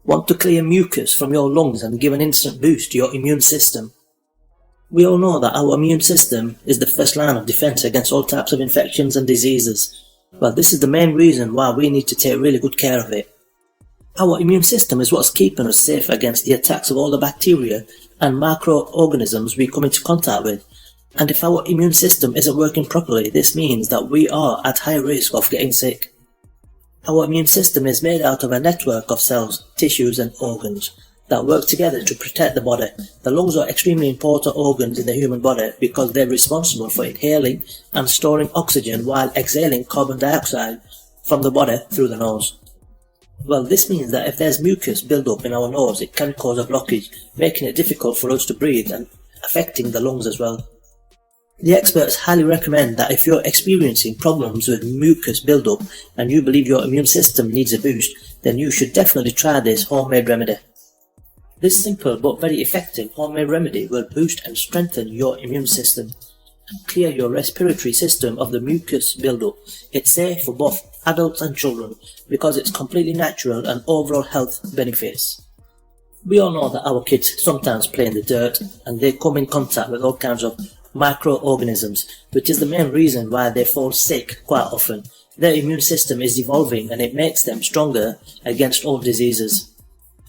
Want to clear mucus from your lungs and give an instant boost to your immune system? We all know that our immune system is the first line of defense against all types of infections and diseases. Well, this is the main reason why we need to take really good care of it. Our immune system is what's keeping us safe against the attacks of all the bacteria and microorganisms we come into contact with. And if our immune system isn't working properly, this means that we are at high risk of getting sick. Our immune system is made out of a network of cells, tissues and organs that work together to protect the body. The lungs are extremely important organs in the human body because they're responsible for inhaling and storing oxygen while exhaling carbon dioxide from the body through the nose. Well, this means that if there's mucus build up in our nose, it can cause a blockage, making it difficult for us to breathe and affecting the lungs as well. The experts highly recommend that if you're experiencing problems with mucus buildup and you believe your immune system needs a boost, then you should definitely try this homemade remedy. This simple but very effective homemade remedy will boost and strengthen your immune system and clear your respiratory system of the mucus buildup. It's safe for both adults and children because it's completely natural and overall health benefits. We all know that our kids sometimes play in the dirt and they come in contact with all kinds of microorganisms, which is the main reason why they fall sick quite often. Their immune system is evolving and it makes them stronger against all diseases.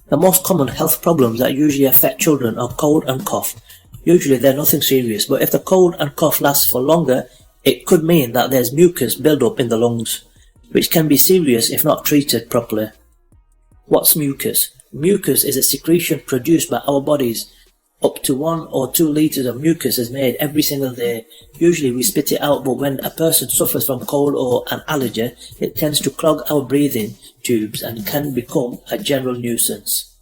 The most common health problems that usually affect children are cold and cough. Usually they're nothing serious, but if the cold and cough lasts for longer, it could mean that there's mucus build-up in the lungs, which can be serious if not treated properly. What's mucus? Mucus is a secretion produced by our bodies. Up to 1 or 2 litres of mucus is made every single day. Usually we spit it out, but when a person suffers from cold or an allergy, it tends to clog our breathing tubes and can become a general nuisance.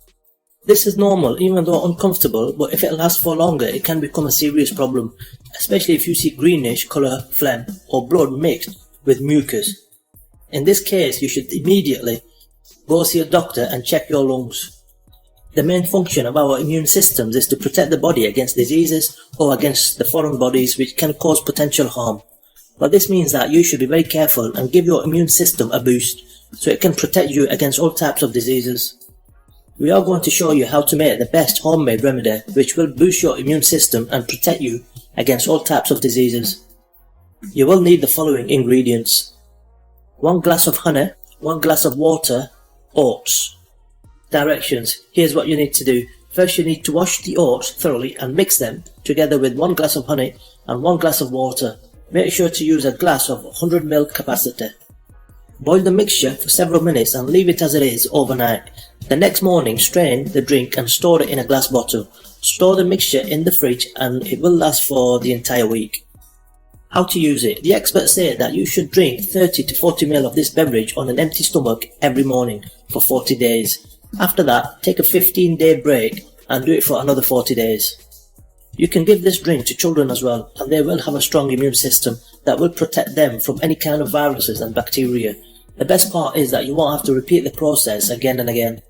This is normal, even though uncomfortable, but if it lasts for longer, it can become a serious problem, especially if you see greenish colour phlegm or blood mixed with mucus. In this case, you should immediately go see a doctor and check your lungs. The main function of our immune systems is to protect the body against diseases or against the foreign bodies which can cause potential harm. But this means that you should be very careful and give your immune system a boost so it can protect you against all types of diseases. We are going to show you how to make the best homemade remedy which will boost your immune system and protect you against all types of diseases. You will need the following ingredients: 1 glass of honey, 1 glass of water, oats. Directions. Here's what you need to do. First you need to wash the oats thoroughly and mix them together with 1 glass of honey and 1 glass of water. Make sure to use a glass of 100 ml capacity. Boil the mixture for several minutes and leave it as it is overnight. The next morning strain the drink and store it in a glass bottle. Store the mixture in the fridge and it will last for the entire week. How to use it. The experts say that you should drink 30 to 40 ml of this beverage on an empty stomach every morning for 40 days. After that, take a 15-day break and do it for another 40 days. You can give this drink to children as well, and they will have a strong immune system that will protect them from any kind of viruses and bacteria. The best part is that you won't have to repeat the process again and again.